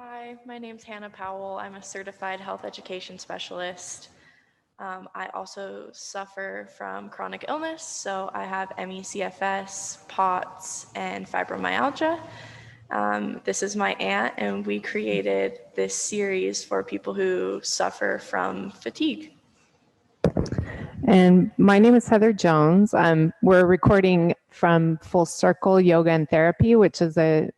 Hi, my name's Hannah Powell. I'm a certified health education specialist. I also suffer from chronic illness, so I have ME/CFS, POTS, and fibromyalgia. This is my aunt, and we created this series for people who suffer from fatigue. And my name is Heather Jones. We're recording from Full Circle Yoga and Therapy, which is a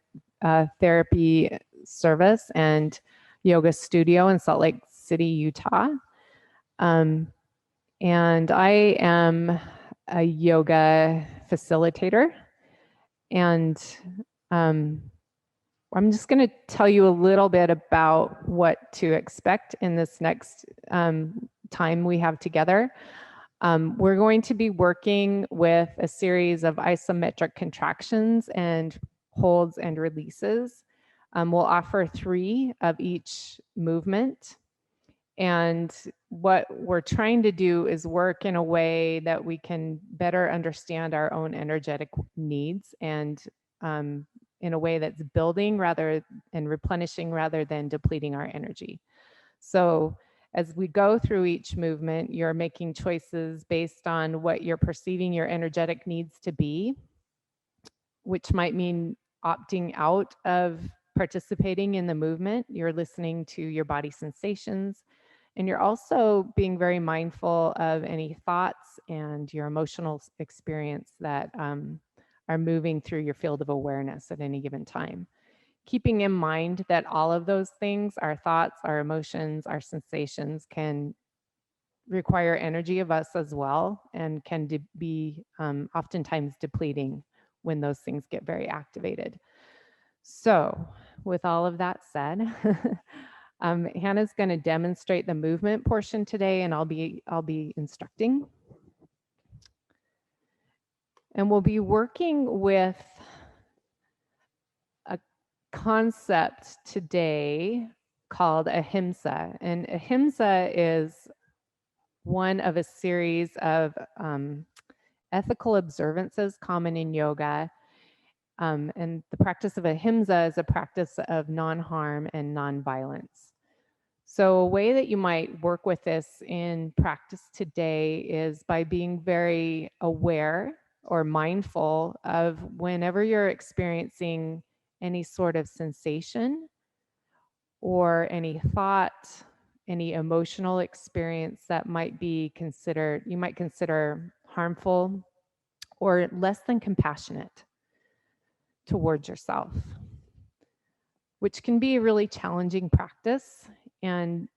therapy service and yoga studio in Salt Lake City, Utah. And I am a yoga facilitator. And I'm just going to tell you a little bit about what to expect in this next time we have together. We're going to be working with a series of isometric contractions and holds and releases. We'll offer 3 of each movement. And what we're trying to do is work in a way that we can better understand our own energetic needs and in a way that's building rather and replenishing rather than depleting our energy. So as we go through each movement, you're making choices based on what you're perceiving your energetic needs to be, which might mean opting out of participating in the movement. You're listening to your body sensations, and you're also being very mindful of any thoughts and your emotional experience that are moving through your field of awareness at any given time. Keeping in mind that all of those things, our thoughts, our emotions, our sensations, can require energy of us as well and can be oftentimes depleting when those things get very activated. So with all of that said, Hannah's going to demonstrate the movement portion today, and I'll be instructing. And we'll be working with a concept today called Ahimsa. And Ahimsa is one of a series of ethical observances common in yoga. And the practice of Ahimsa is a practice of non-harm and non-violence. So a way that you might work with this in practice today is by being very aware or mindful of whenever you're experiencing any sort of sensation or any thought, any emotional experience that might be considered, you might consider harmful or less than compassionate towards yourself, which can be a really challenging practice. And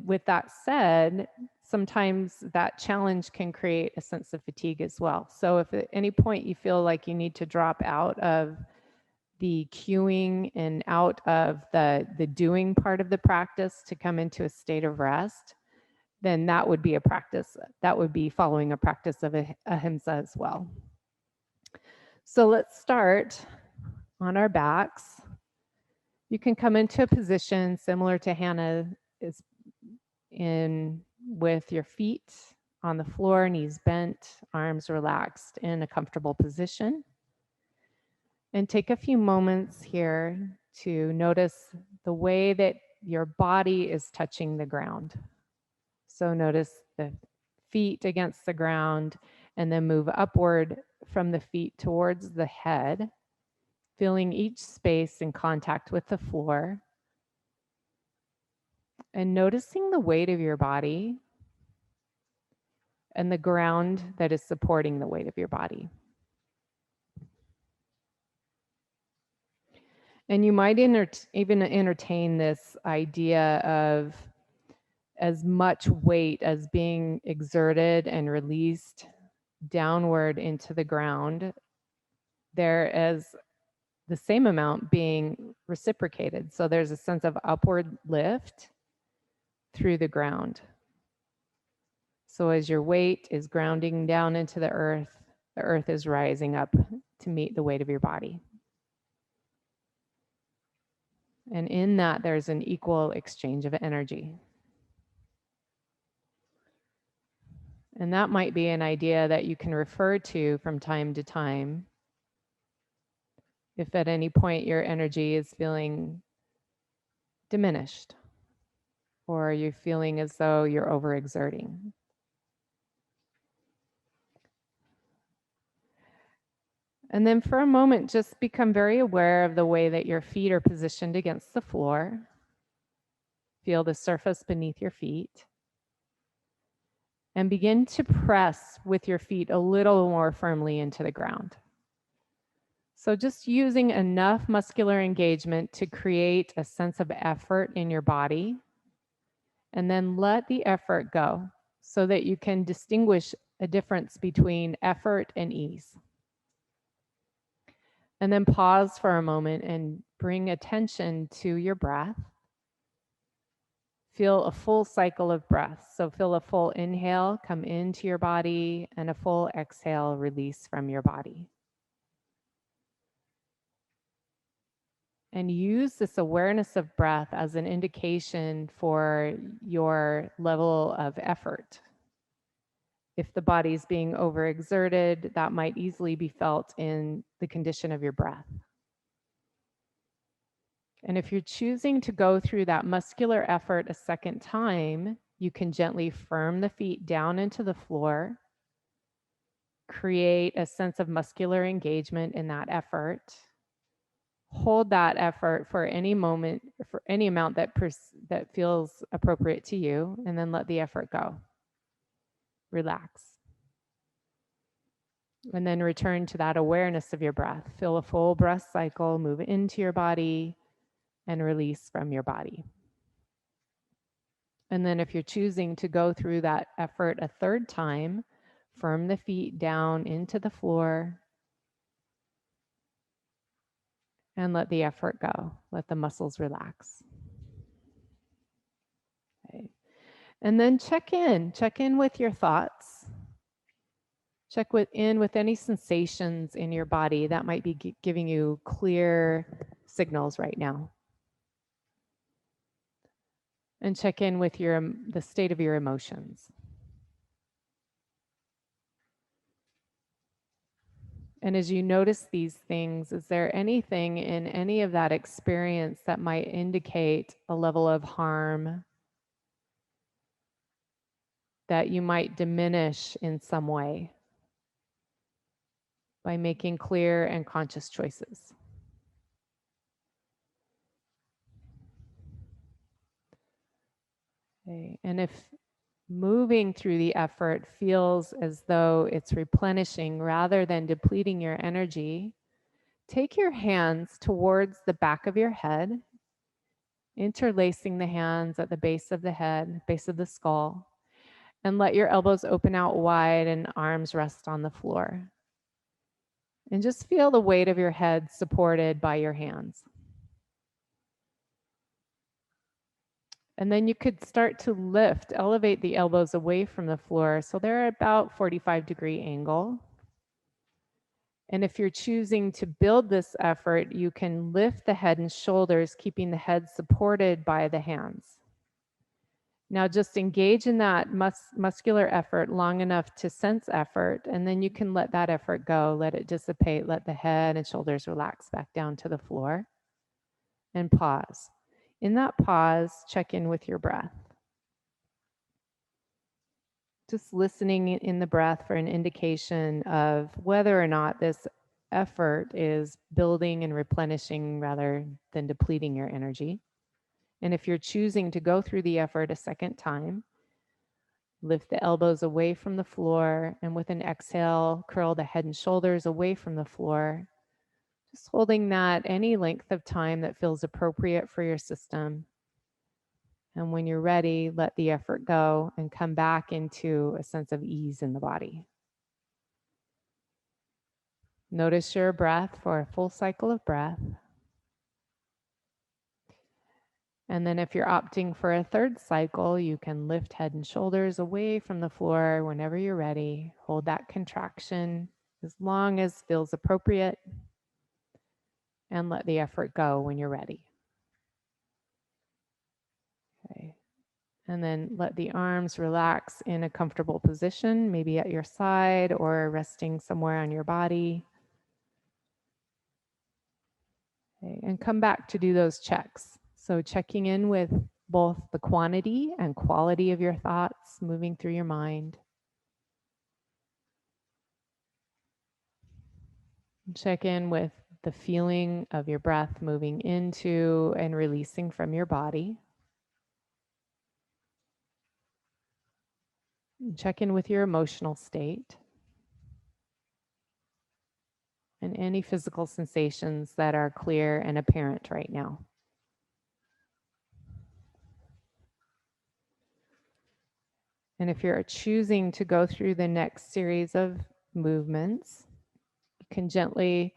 with that said, sometimes that challenge can create a sense of fatigue as well. So if at any point you feel like you need to drop out of the cueing and out of the doing part of the practice to come into a state of rest, then that would be a practice. That would be following a practice of Ahimsa as well. So let's start on our backs. You can come into a position similar to Hannah is in, with your feet on the floor, knees bent, arms relaxed in a comfortable position. And take a few moments here to notice the way that your body is touching the ground. So notice the feet against the ground and then move upward from the feet towards the head, feeling each space in contact with the floor and noticing the weight of your body and the ground that is supporting the weight of your body. And you might even entertain this idea of as much weight as being exerted and released downward into the ground, there is the same amount being reciprocated. So there's a sense of upward lift through the ground. So as your weight is grounding down into the earth is rising up to meet the weight of your body. And in that, there's an equal exchange of energy. And that might be an idea that you can refer to from time to time If at any point your energy is feeling diminished, or you're feeling as though you're overexerting. And then for a moment, just become very aware of the way that your feet are positioned against the floor. Feel the surface beneath your feet. And begin to press with your feet a little more firmly into the ground. So just using enough muscular engagement to create a sense of effort in your body, and then let the effort go so that you can distinguish a difference between effort and ease. And then pause for a moment and bring attention to your breath. Feel a full cycle of breath. So feel a full inhale come into your body and a full exhale release from your body. And use this awareness of breath as an indication for your level of effort. If the body is being overexerted, that might easily be felt in the condition of your breath. And if you're choosing to go through that muscular effort a second time, you can gently firm the feet down into the floor, create a sense of muscular engagement in that effort, hold that effort for any moment, for any amount that feels appropriate to you, and then let the effort go. Relax. And then return to that awareness of your breath. Feel a full breath cycle, move into your body, and release from your body. And then if you're choosing to go through that effort a third time, firm the feet down into the floor and let the effort go. Let the muscles relax. Okay. And then check in with your thoughts. Check in with any sensations in your body that might be giving you clear signals right now. And check in with the state of your emotions. And as you notice these things, is there anything in any of that experience that might indicate a level of harm that you might diminish in some way by making clear and conscious choices? Okay. And if moving through the effort feels as though it's replenishing rather than depleting your energy, take your hands towards the back of your head, interlacing the hands at the base of the head, base of the skull, and let your elbows open out wide and arms rest on the floor. And just feel the weight of your head supported by your hands. And then you could start to elevate the elbows away from the floor so they're at about 45-degree angle. And if you're choosing to build this effort, you can lift the head and shoulders, keeping the head supported by the hands. Now just engage in that muscular effort long enough to sense effort, and then you can let that effort go, let it dissipate, let the head and shoulders relax back down to the floor, and pause. In that pause, check in with your breath. Just listening in the breath for an indication of whether or not this effort is building and replenishing rather than depleting your energy. And if you're choosing to go through the effort a second time, lift the elbows away from the floor, and with an exhale, curl the head and shoulders away from the floor, just holding that any length of time that feels appropriate for your system. And when you're ready, let the effort go and come back into a sense of ease in the body. Notice your breath for a full cycle of breath. And then if you're opting for a third cycle, you can lift head and shoulders away from the floor whenever you're ready. Hold that contraction as long as feels appropriate, and let the effort go when you're ready. Okay. And then let the arms relax in a comfortable position, maybe at your side or resting somewhere on your body. Okay, and come back to do those checks. So checking in with both the quantity and quality of your thoughts moving through your mind. Check in with the feeling of your breath moving into and releasing from your body. Check in with your emotional state and any physical sensations that are clear and apparent right now. And if you're choosing to go through the next series of movements, you can gently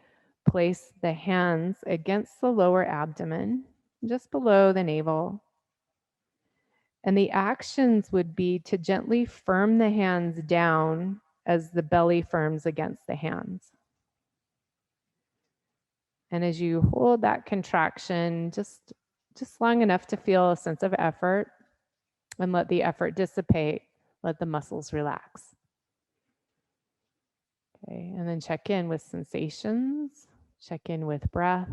place the hands against the lower abdomen, just below the navel. And the actions would be to gently firm the hands down as the belly firms against the hands. And as you hold that contraction, just long enough to feel a sense of effort and let the effort dissipate, let the muscles relax. Okay, and then check in with sensations, check in with breath.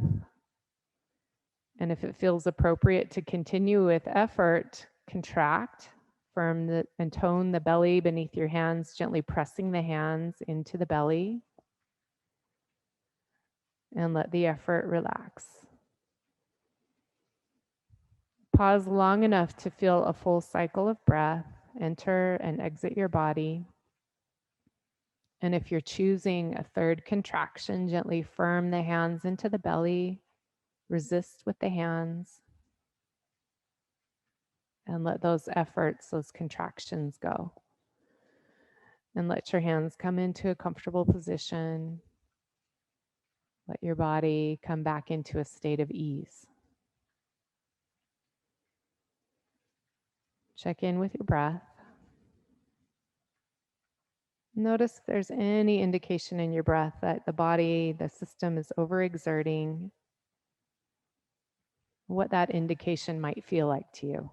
And if it feels appropriate to continue with effort, contract, firm and tone the belly beneath your hands, gently pressing the hands into the belly. And let the effort relax. Pause long enough to feel a full cycle of breath enter and exit your body. And if you're choosing a third contraction, gently firm the hands into the belly, resist with the hands, and let those efforts, those contractions go. And let your hands come into a comfortable position. Let your body come back into a state of ease. Check in with your breath. Notice if there's any indication in your breath that the body, the system is overexerting, what that indication might feel like to you.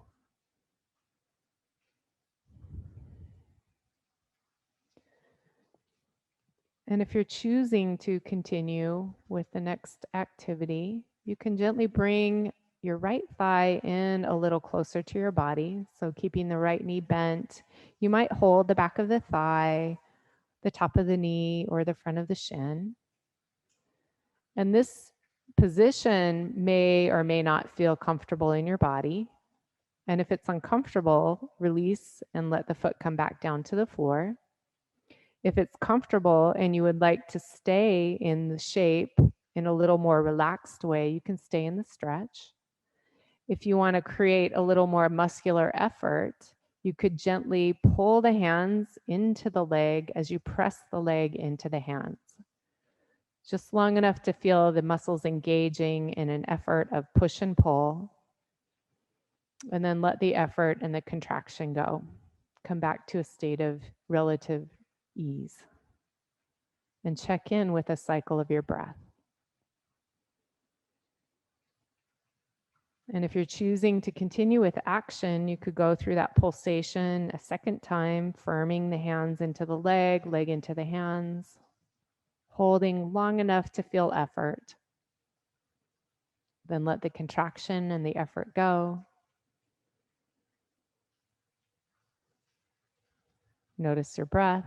And if you're choosing to continue with the next activity, you can gently bring your right thigh in a little closer to your body. So keeping the right knee bent, you might hold the back of the thigh, the top of the knee, or the front of the shin. And this position may or may not feel comfortable in your body. And if it's uncomfortable, release and let the foot come back down to the floor. If it's comfortable and you would like to stay in the shape in a little more relaxed way, you can stay in the stretch. If you want to create a little more muscular effort, you could gently pull the hands into the leg as you press the leg into the hands. Just long enough to feel the muscles engaging in an effort of push and pull. And then let the effort and the contraction go. Come back to a state of relative ease. And check in with a cycle of your breath. And if you're choosing to continue with action, you could go through that pulsation a second time, firming the hands into the leg into the hands, holding long enough to feel effort. Then let the contraction and the effort go. Notice your breath.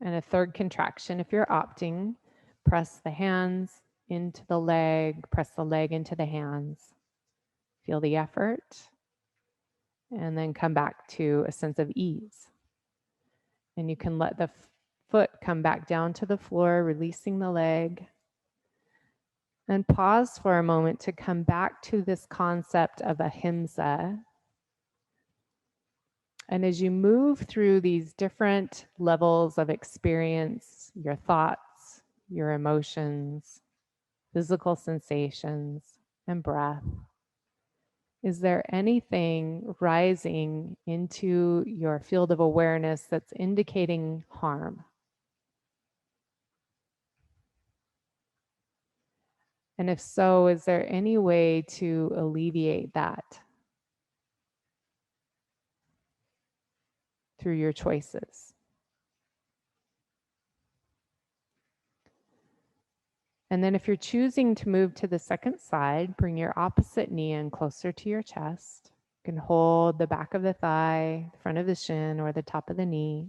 And a third contraction, if you're opting, press the hands into the leg, press the leg into the hands. Feel the effort, and then come back to a sense of ease. And you can let the foot come back down to the floor, releasing the leg. And pause for a moment to come back to this concept of Ahimsa. And as you move through these different levels of experience, your thoughts, your emotions, physical sensations, and breath, is there anything rising into your field of awareness that's indicating harm? And if so, is there any way to alleviate that through your choices? And then if you're choosing to move to the second side, bring your opposite knee in closer to your chest. You can hold the back of the thigh, the front of the shin, or the top of the knee.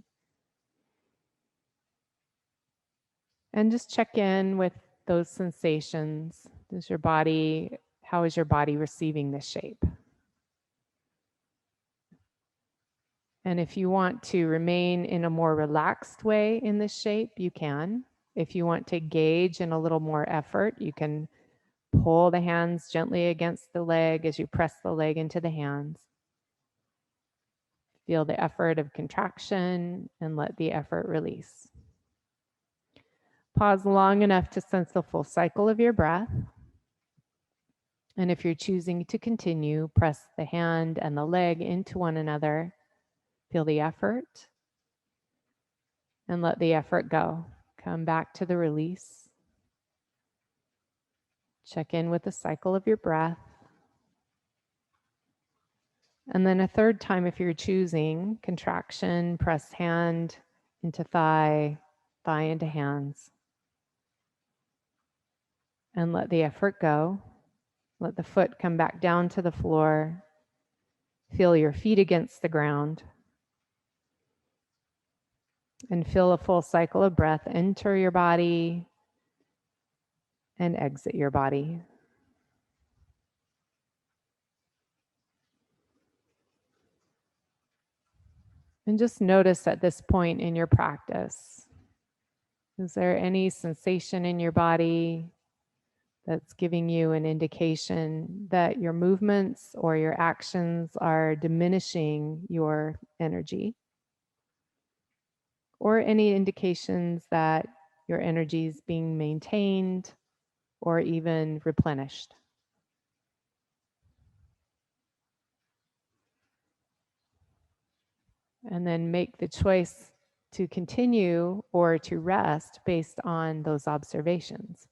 And just check in with those sensations. How is your body receiving this shape? And if you want to remain in a more relaxed way in this shape, you can. If you want to gauge in a little more effort, you can pull the hands gently against the leg as you press the leg into the hands. Feel the effort of contraction and let the effort release. Pause long enough to sense the full cycle of your breath. And if you're choosing to continue, press the hand and the leg into one another. Feel the effort and let the effort go. Come back to the release. Check in with the cycle of your breath. And then a third time, if you're choosing, contraction, press hand into thigh, thigh into hands. And let the effort go. Let the foot come back down to the floor. Feel your feet against the ground. And feel a full cycle of breath enter your body and exit your body. And just notice at this point in your practice, is there any sensation in your body that's giving you an indication that your movements or your actions are diminishing your energy? Or any indications that your energy is being maintained or even replenished? And then make the choice to continue or to rest based on those observations.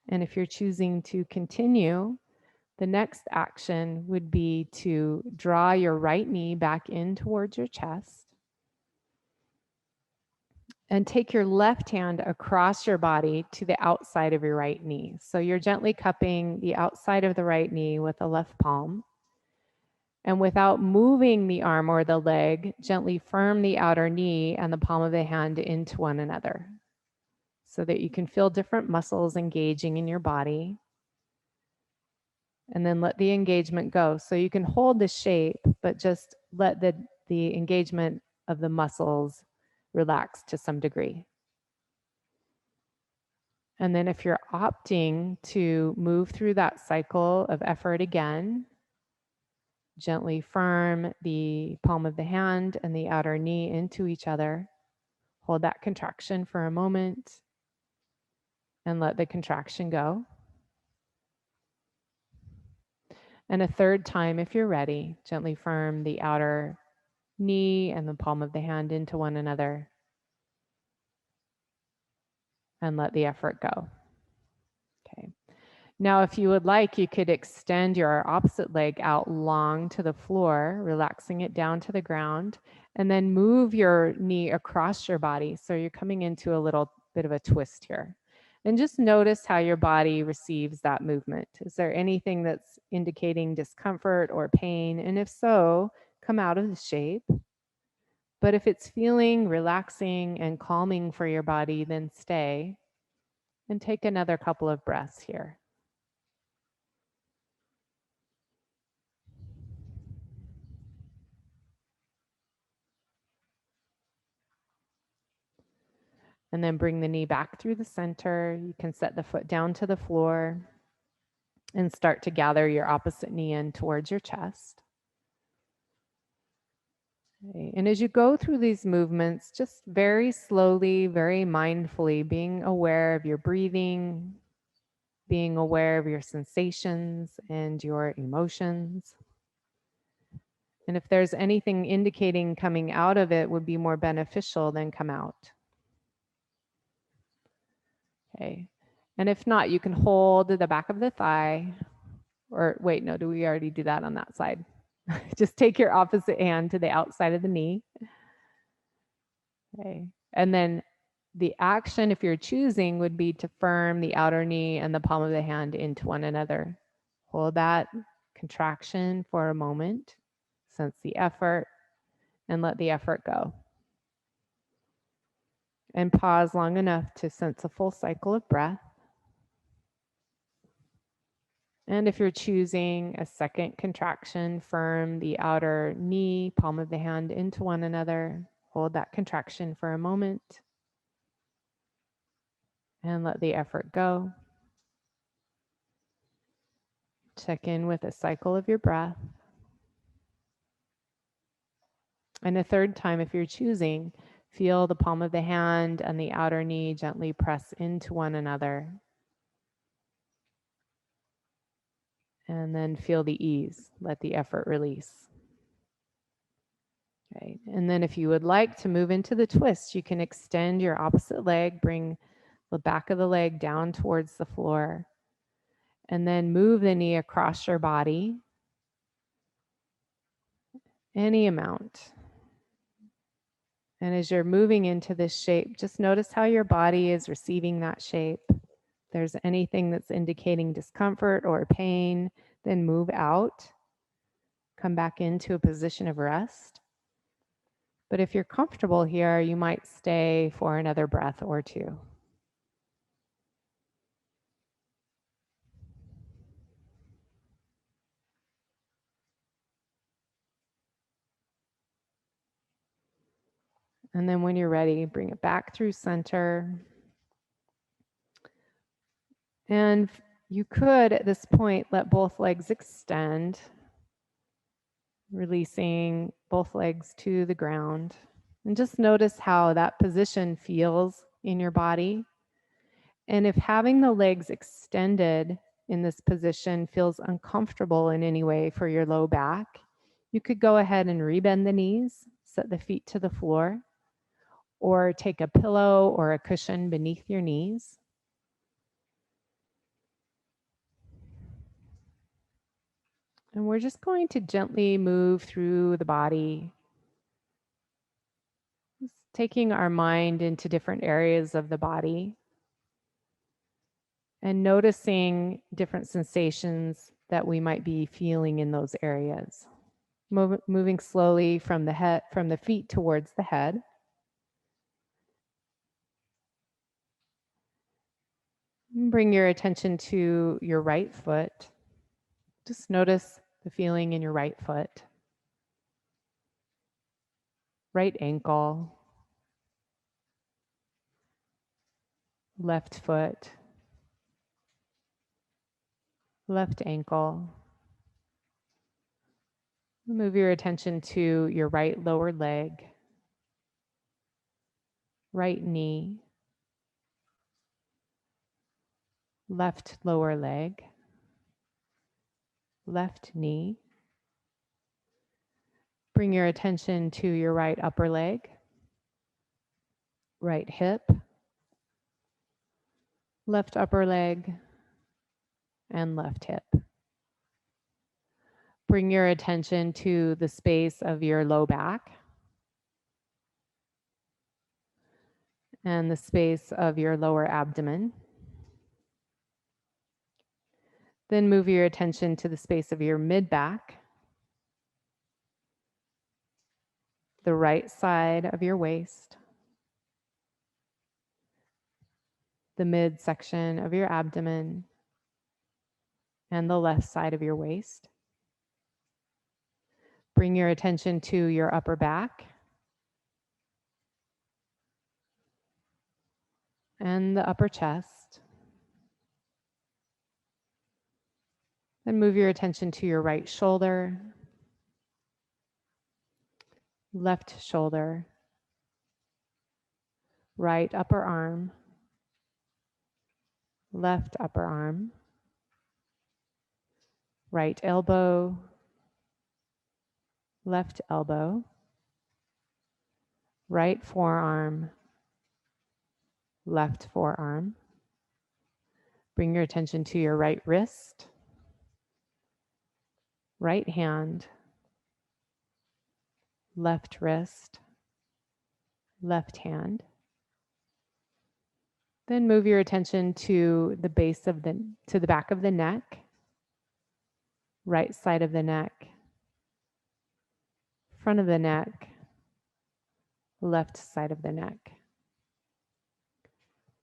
And if you're choosing to continue, the next action would be to draw your right knee back in towards your chest and take your left hand across your body to the outside of your right knee. So you're gently cupping the outside of the right knee with the left palm. And without moving the arm or the leg, gently firm the outer knee and the palm of the hand into one another so that you can feel different muscles engaging in your body. And then let the engagement go. So you can hold the shape, but just let the engagement of the muscles relax to some degree. And then if you're opting to move through that cycle of effort again, gently firm the palm of the hand and the outer knee into each other. Hold that contraction for a moment and let the contraction go. And a third time, if you're ready, gently firm the outer knee and the palm of the hand into one another and let the effort go. Okay. Now, if you would like, you could extend your opposite leg out long to the floor, relaxing it down to the ground, and then move your knee across your body. So you're coming into a little bit of a twist here. And just notice how your body receives that movement. Is there anything that's indicating discomfort or pain? And if so, come out of the shape. But if it's feeling relaxing and calming for your body, then stay and take another couple of breaths here. And then bring the knee back through the center. You can set the foot down to the floor and start to gather your opposite knee in towards your chest. Okay. And as you go through these movements, just very slowly, very mindfully, being aware of your breathing, being aware of your sensations and your emotions. And if there's anything indicating coming out of it would be more beneficial, then come out. Okay. And if not, you can hold the back of the thigh, or wait, no, do we already do that on that side? Just take your opposite hand to the outside of the knee. Okay. And then The action, if you're choosing, would be to firm the outer knee and the palm of the hand into one another. Hold that contraction for a moment, sense the effort, and let the effort go. And pause long enough to sense a full cycle of breath. And if you're choosing a second contraction, firm the outer knee, palm of the hand into one another. Hold that contraction for a moment. And let the effort go. Check in with a cycle of your breath. And a third time, if you're choosing, feel the palm of the hand and the outer knee gently press into one another. And then feel the ease. Let the effort release. Okay. And then if you would like to move into the twist, you can extend your opposite leg, bring the back of the leg down towards the floor, and then move the knee across your body, any amount. And as you're moving into this shape, just notice how your body is receiving that shape. If there's anything that's indicating discomfort or pain, then move out. Come back into a position of rest. But if you're comfortable here, you might stay for another breath or two. And then when you're ready, bring it back through center. And you could, at this point, let both legs extend, releasing both legs to the ground. And just notice how that position feels in your body. And if having the legs extended in this position feels uncomfortable in any way for your low back, you could go ahead and rebend the knees, set the feet to the floor, or take a pillow or a cushion beneath your knees. And we're just going to gently move through the body, just taking our mind into different areas of the body and noticing different sensations that we might be feeling in those areas. Moving slowly from the feet towards the head. Bring your attention to your right foot. Just notice the feeling in your right foot. Right ankle. Left foot. Left ankle. Move your attention to your right lower leg. Right knee. Left lower leg. Left knee. Bring your attention to your right upper leg. Right hip. Left upper leg. And left hip. Bring your attention to the space of your low back and the space of your lower abdomen. Then move your attention to the space of your mid-back, the right side of your waist, the midsection of your abdomen, and the left side of your waist. Bring your attention to your upper back and the upper chest. Then move your attention to your right shoulder, left shoulder, right upper arm, left upper arm, right elbow, left elbow, right forearm, left forearm. Bring your attention to your right wrist, right hand, left wrist, left hand. Then move your attention to the base of to the back of the neck, right side of the neck, front of the neck, left side of the neck.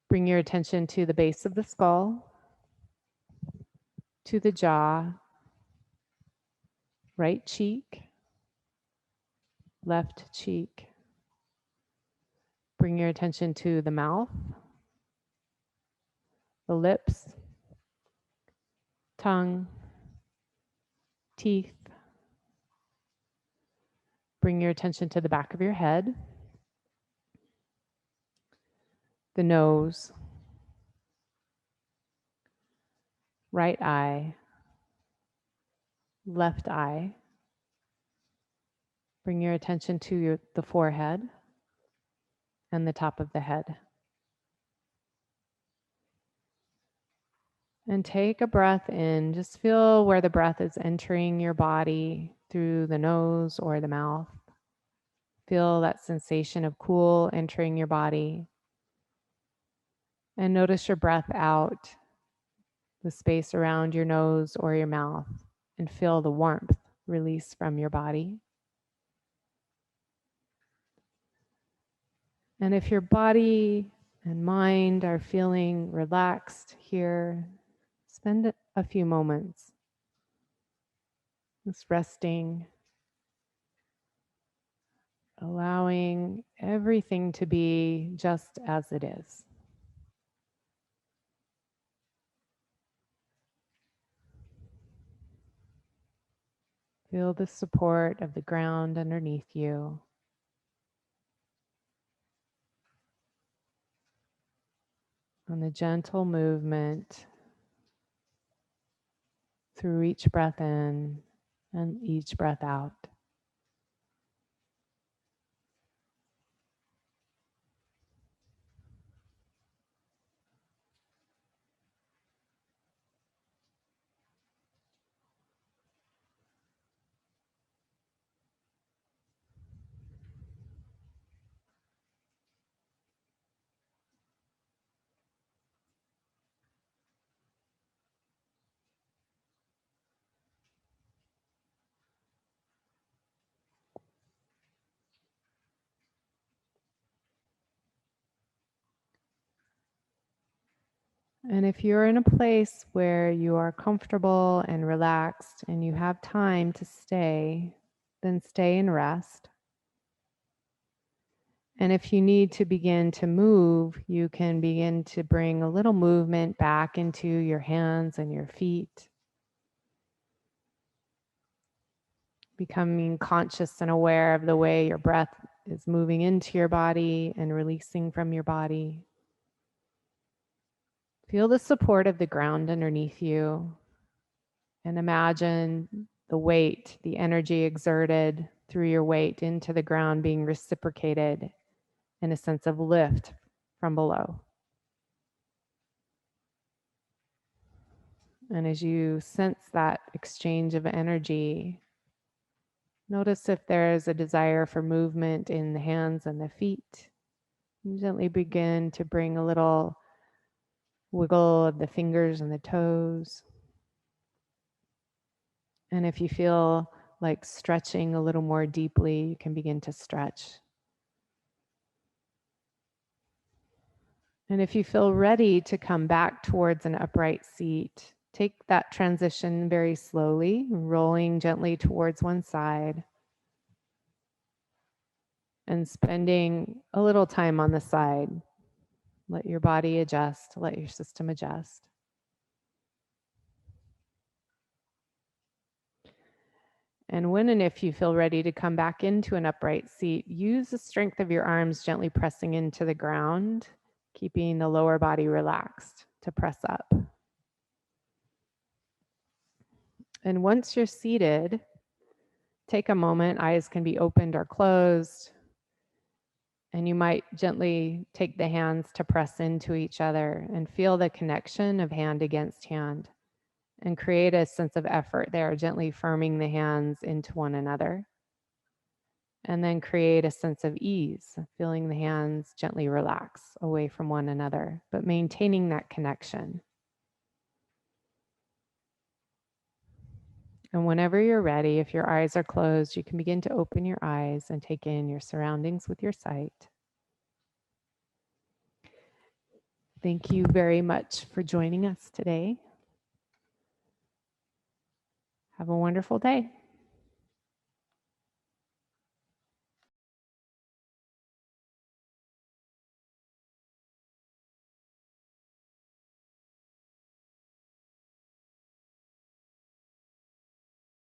Bring your attention to the base of the skull, to the jaw, right cheek, left cheek. Bring your attention to the mouth, the lips, tongue, teeth. Bring your attention to the back of your head, the nose, right eye, left eye. Bring your attention to the forehead and the top of the head. And take a breath in. Just feel where the breath is entering your body through the nose or the mouth. Feel that sensation of cool entering your body. And notice your breath out, the space around your nose or your mouth, and feel the warmth release from your body. And if your body and mind are feeling relaxed here, spend a few moments just resting, allowing everything to be just as it is. Feel the support of the ground underneath you. And the gentle movement through each breath in and each breath out. And if you're in a place where you are comfortable and relaxed and you have time to stay, then stay and rest. And if you need to begin to move, you can begin to bring a little movement back into your hands and your feet, becoming conscious and aware of the way your breath is moving into your body and releasing from your body. Feel the support of the ground underneath you and imagine the weight, the energy exerted through your weight into the ground being reciprocated in a sense of lift from below. And as you sense that exchange of energy, notice if there is a desire for movement in the hands and the feet. And gently begin to bring a little wiggle of the fingers and the toes. And if you feel like stretching a little more deeply, you can begin to stretch. And if you feel ready to come back towards an upright seat, take that transition very slowly, rolling gently towards one side and spending a little time on the side. Let your body adjust, let your system adjust. And when and if you feel ready to come back into an upright seat, use the strength of your arms gently pressing into the ground, keeping the lower body relaxed to press up. And once you're seated, take a moment. Eyes can be opened or closed. And you might gently take the hands to press into each other and feel the connection of hand against hand and create a sense of effort there, gently firming the hands into one another. And then create a sense of ease, feeling the hands gently relax away from one another, but maintaining that connection. And whenever you're ready, if your eyes are closed, you can begin to open your eyes and take in your surroundings with your sight. Thank you very much for joining us today. Have a wonderful day.